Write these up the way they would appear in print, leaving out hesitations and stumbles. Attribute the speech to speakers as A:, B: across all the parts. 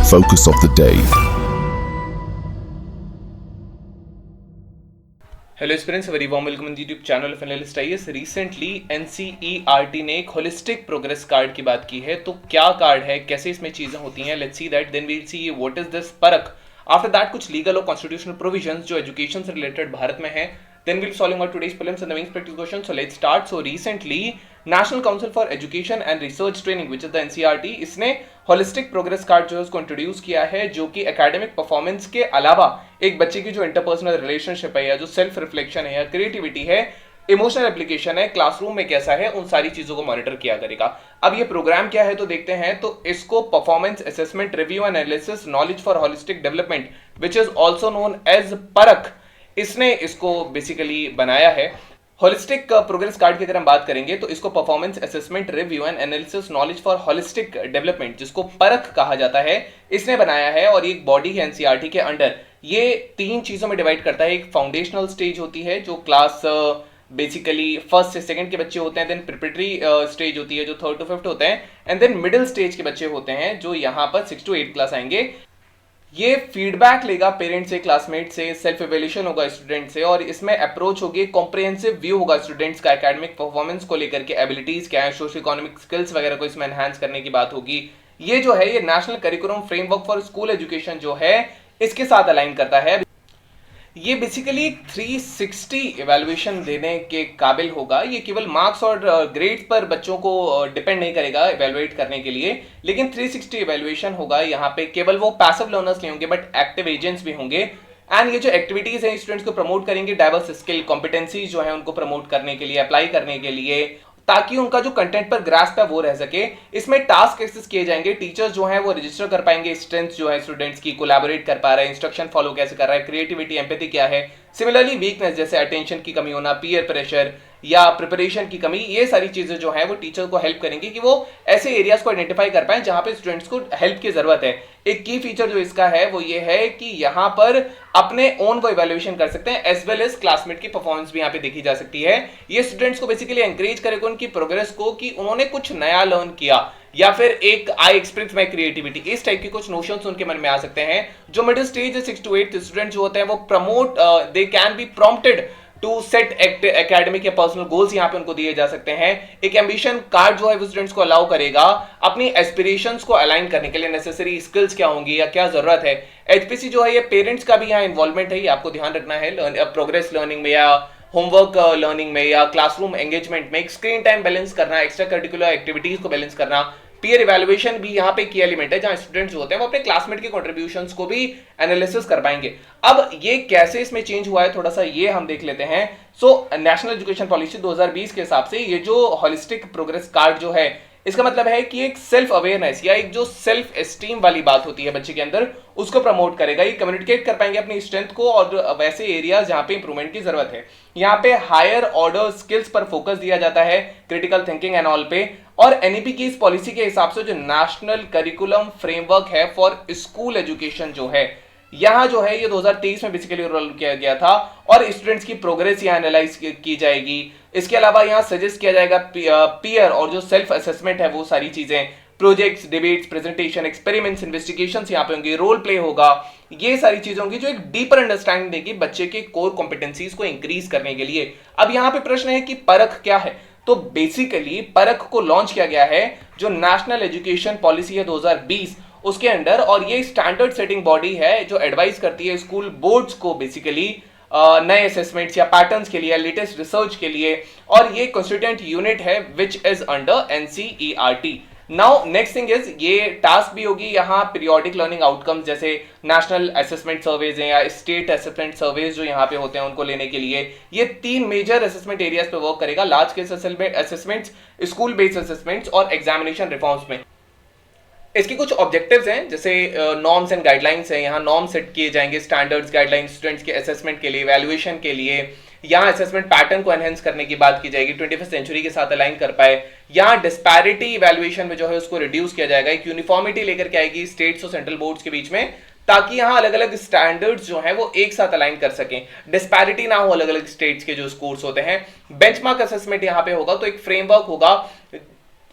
A: Focus of the day.
B: Hello students, very warm welcome in YouTube channel of analyst IAS. Recently NCERT ने एक holistic progress card की बात की है। तो क्या कार्ड है, कैसे इसमें चीजें होती हैं, let's see that, then we'll see what is this Parakh. After that कुछ लीगल और कॉन्स्टिट्यूशनल प्रोविजंस जो एजुकेशन से रिलेटेड भारत में है। Then we'll solving out today's problems and the main practice questions. So let's start. So recently, National Council for Education and Research Training, which is the NCERT, इसने holistic progress card जो है उसको introduce किया है, जो कि academic performance के अलावा एक बच्चे की जो इंटरपर्सनल रिलेशनशिप है, या जो सेल्फ रिफ्लेक्शन है, या क्रिएटिविटी है, इमोशनल एप्लीकेशन है, क्लासरूम में कैसा है, उन सारी चीजों को मॉनिटर किया करेगा। अब ये प्रोग्राम क्या है तो देखते हैं। तो इसको performance assessment review and analysis knowledge for holistic development, which is also known as Parakh, इसने इसको बेसिकली बनाया है। होलिस्टिक प्रोग्रेस कार्ड की अगर हम बात करेंगे तो इसको performance assessment review and analysis knowledge for holistic development, जिसको परख कहा जाता है, इसने बनाया है। और ये एक बॉडी है एनसीईआरटी के अंडर। ये तीन चीजों में डिवाइड करता है। एक फाउंडेशनल स्टेज होती है जो क्लास बेसिकली फर्स्ट से सेकंड के बच्चे होते हैं, देन प्रिपरेटरी स्टेज होती है जो थर्ड टू फिफ्थ होते हैं, एंड देन मिडिल स्टेज के बच्चे होते हैं जो यहाँ पर 6 to 8 क्लास आएंगे। ये फीडबैक लेगा पेरेंट से, क्लासमेट से, सेल्फ इवैल्यूएशन होगा स्टूडेंट से, और इसमें अप्रोच होगी, कॉम्प्रिहेंसिव व्यू होगा स्टूडेंट्स का एकेडमिक परफॉर्मेंस को लेकर के, एबिलिटीज क्या है, सोशल इकोनॉमिक स्किल्स वगैरह को इसमें एनहांस करने की बात होगी। ये जो है ये national curriculum framework for school education जो है इसके साथ अलाइन करता है। ये बेसिकली 360 इवैल्यूएशन देने के काबिल होगा। ये केवल मार्क्स और ग्रेड्स पर बच्चों को डिपेंड नहीं करेगा इवैल्यूएट करने के लिए, लेकिन 360 इवैल्यूएशन होगा। यहाँ पे केवल वो पैसिव लर्नर्स नहीं होंगे बट एक्टिव एजेंट्स भी होंगे। एंड ये जो एक्टिविटीज हैं स्टूडेंट्स को प्रमोट करेंगे, डाइवर्स स्किल कॉम्पिटेंसीज जो है उनको प्रमोट करने के लिए, अप्लाई करने के लिए, ताकि उनका जो कंटेंट पर ग्रास्प है वो रह सके। इसमें टास्क एक्सेस किए जाएंगे, टीचर्स जो है वो रजिस्टर कर पाएंगे स्ट्रेंथ जो है स्टूडेंट्स की, कोलैबोरेट कर पा रहा है, इंस्ट्रक्शन फॉलो कैसे कर रहा है, क्रिएटिविटी, एम्पैथी क्या है। सिमिलरली वीकनेस जैसे अटेंशन की कमी होना, पीयर प्रेशर या प्रिपरेशन की कमी, ये सारी चीजें जो है वो टीचर को हेल्प करेंगी कि वो ऐसे एरियाज को आइडेंटिफाई कर पाए जहां पे स्टूडेंट्स को हेल्प की जरूरत है। एक की फीचर जो इसका है वो ये है कि यहाँ पर अपने ओन वो इवैल्यूएशन कर सकते हैं, एज वेल एज क्लासमेट की परफॉर्मेंस भी यहाँ पे देखी जा सकती है। ये स्टूडेंट्स को बेसिकली एनकरेज करेगा उनकी प्रोग्रेस को, कि उन्होंने कुछ नया लर्न किया, या फिर एक आई एक्सप्रेस माई क्रिएटिविटी, इस टाइप के कुछ नोशंस उनके मन में आ सकते हैं। जो मिडिल स्टेज है 6 to 8 स्टूडेंट जो होते हैं वो promote, they can be prompted to set academic या पर्सनल गोल्स यहाँ पे उनको दिए जा सकते हैं। एक एम्बिशन कार्ड जो है वो स्टूडेंट्स को अलाउ करेगा अपनी एस्पिरेशंस को अलाइन करने के लिए, नेसेसरी स्किल्स क्या होंगी या क्या जरूरत है। एचपीसी जो है ये पेरेंट्स का भी यहाँ इन्वॉल्वमेंट है, ये आपको ध्यान रखना है। प्रोग्रेस लर्निंग में या होमवर्क लर्निंग में या क्लासरूम एंगेजमेंट में, स्क्रीन टाइम बैलेंस करना, एक्स्ट्रा करिकुलर एक्टिविटीज को बैलेंस करना, पीयर इवैल्यूएशन भी यहाँ पे की एलिमेंट है, जहां स्टूडेंट्स होते हैं वो अपने क्लासमेट के कंट्रीब्यूशंस को भी एनालिसिस कर पाएंगे। अब ये कैसे इसमें चेंज हुआ है थोड़ा सा ये हम देख लेते हैं। सो नेशनल एजुकेशन पॉलिसी 2020 के हिसाब से ये जो होलिस्टिक प्रोग्रेस कार्ड जो है, इसका मतलब है कि एक सेल्फ अवेयरनेस या एक जो सेल्फ एस्टीम वाली बात होती है बच्चे के अंदर, उसको प्रमोट करेगा। ये कम्युनिकेट कर पाएंगे अपनी स्ट्रेंथ को और वैसे एरियाज जहां पे इंप्रूवमेंट की जरूरत है। यहाँ पे हायर ऑर्डर स्किल्स पर फोकस दिया जाता है, क्रिटिकल थिंकिंग एंड ऑल पे। और एनईपी की इस पॉलिसी के हिसाब से जो नेशनल करिकुलम फ्रेमवर्क है फॉर स्कूल एजुकेशन जो है, यहां जो है ये 2023 में बेसिकली रोल किया गया था, और स्टूडेंट्स की प्रोग्रेस यहाँ एनालाइज की जाएगी। इसके अलावा यहाँ सजेस्ट किया जाएगा पीयर और जो सेल्फ असेसमेंट है वो सारी चीजें, projects, debates, presentation, experiments, investigations यहाँ पे होंगे, रोल प्ले होगा। ये सारी चीजें होंगी जो एक डीपर अंडरस्टैंडिंग देगी बच्चे के कोर कॉम्पिटेंसीज को इंक्रीज करने के लिए। अब यहाँ पे प्रश्न है कि परख क्या है। तो बेसिकली परख को लॉन्च किया गया है जो नेशनल एजुकेशन पॉलिसी है 2020 उसके अंडर, और ये स्टैंडर्ड सेटिंग बॉडी है जो एडवाइस करती है स्कूल बोर्ड्स को बेसिकली नए असेसमेंट्स या पैटर्न्स के लिए, लेटेस्ट रिसर्च के लिए, और ये कंस्टिट्यूएंट यूनिट है which is under NCERT. Now next thing is, ये टास्क भी होगी यहाँ पीरियोडिक लर्निंग आउटकम्स जैसे नेशनल असेसमेंट सर्वेज हैं या स्टेट असेसमेंट सर्वेज जो यहाँ पे होते हैं उनको लेने के लिए। ये 3 मेजर असेसमेंट एरियाज पे वर्क करेगा, large scale assessments, school based assessments और एग्जामिनेशन रिफॉर्म्स में। इसके कुछ ऑब्जेक्टिव्स हैं जैसे नॉर्म्स एंड गाइडलाइंस हैं, यहाँ नॉर्म सेट किए जाएंगे, स्टैंडर्ड्स, गाइडलाइंस स्टूडेंट्स के असेसमेंट के लिए, वैल्यूएशन के लिए। यहाँ असेसमेंट पैटर्न को एनहेंस करने की बात की जाएगी, 21वीं सेंचुरी के साथ अलाइन कर पाए। यहाँ डिस्पैरिटी इवैल्यूएशन में जो है उसको रिड्यूस किया जाएगा, एक यूनिफॉर्मिटी लेकर के आएगी स्टेट्स और सेंट्रल बोर्ड्स के बीच में, ताकि यहाँ अलग अलग स्टैंडर्ड्स जो है वो एक साथ अलाइन कर सकें, डिस्पैरिटी ना हो अलग अलग स्टेट्स के जो स्कोर्स होते हैं। बेंचमार्क असेसमेंट यहाँ पे होगा, तो एक फ्रेमवर्क होगा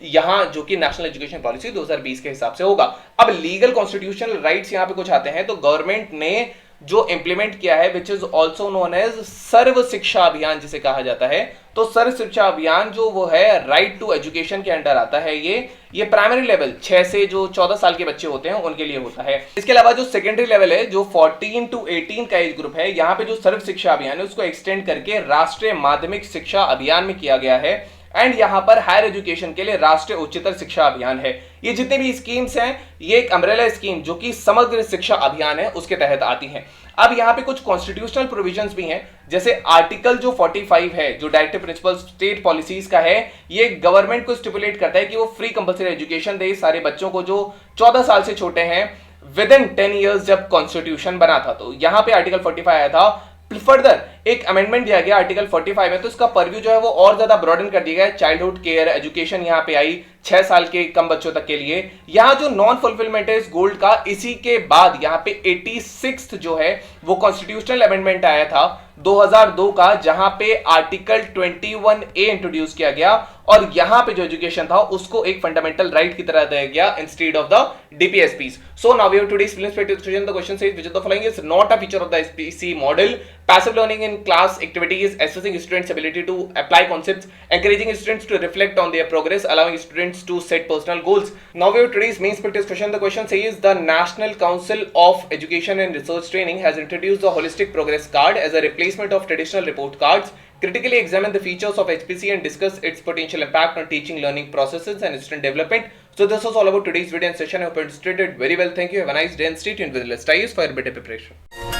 B: यहाँ जो कि नेशनल एजुकेशन पॉलिसी 2020 के हिसाब से होगा। अब लीगल कॉन्स्टिट्यूशनल राइट्स यहाँ पे कुछ आते हैं, तो गवर्नमेंट ने जो इंप्लीमेंट किया है which is also known as Sarva Shiksha Abhiyan जिसे कहा जाता है, तो सर्व शिक्षा अभियान जो वो है राइट टू एजुकेशन के अंडर आता है। ये प्राइमरी लेवल 6 से जो 14 साल के बच्चे होते हैं उनके लिए होता है। इसके अलावा जो सेकेंडरी लेवल है जो 14 to 18 का एज ग्रुप है, यहाँ पे जो सर्व शिक्षा अभियान है उसको एक्सटेंड करके राष्ट्रीय माध्यमिक शिक्षा अभियान में किया गया है। एंड यहां पर हायर एजुकेशन के लिए राष्ट्रीय उच्चतर शिक्षा अभियान है। ये जितने भी स्कीम्स हैं ये एक अम्ब्रेला स्कीम जो कि समग्र शिक्षा अभियान है उसके तहत आती हैं। अब यहां पे कुछ कॉन्स्टिट्यूशनल प्रोविजंस भी हैं, जैसे आर्टिकल जो 45 है जो डायरेक्टिव प्रिंसिपल स्टेट पॉलिसीज का है, ये गवर्नमेंट को स्टिपुलेट करता है कि वो फ्री कंपल्सरी एजुकेशन दे सारे बच्चों को जो 14 साल से छोटे हैं विद इन 10 ईयर्स जब कॉन्स्टिट्यूशन बना था। तो यहां पे आर्टिकल 45 आया था। फर्दर एक अमेंडमेंट दिया गया आर्टिकल 45 में, तो इसका परव्यू जो है वो और ज्यादा ब्रॉडन कर दिया गया। चाइल्डहुड केयर एजुकेशन यहाँ पे आई 6 साल के कम बच्चों तक के लिए। यहाँ जो नॉन फुलफिलमेंट है इस गोल्ड का, इसी के बाद यहाँ पे 86th जो है वो कॉन्स्टिट्यूशनल अमेंडमेंट आया था 2002 का, जहां पे आर्टिकल 21A इंट्रोड्यूस किया गया और यहां पे जो एजुकेशन था उसको एक फंडामेंटल राइट की तरह दिया गया instead of the DPSPs. So now we have today's prelims question. The question says which of the following is not a feature of the SPC model? Passive learning in class activities, assessing students' ability to apply concepts, encouraging students to reflect on their progress, allowing students to set personal goals. Now we have today's main practice question. The question says the National Council of Education and Research Training has introduced the Holistic Progress Card as a replacement of traditional report cards. Critically examine the features of HPC and discuss its potential impact on teaching, learning processes and student development. So this was all about today's video and session. I hope you understood it very well. Thank you. Have a nice day and stay tuned with Let's Try for your better preparation.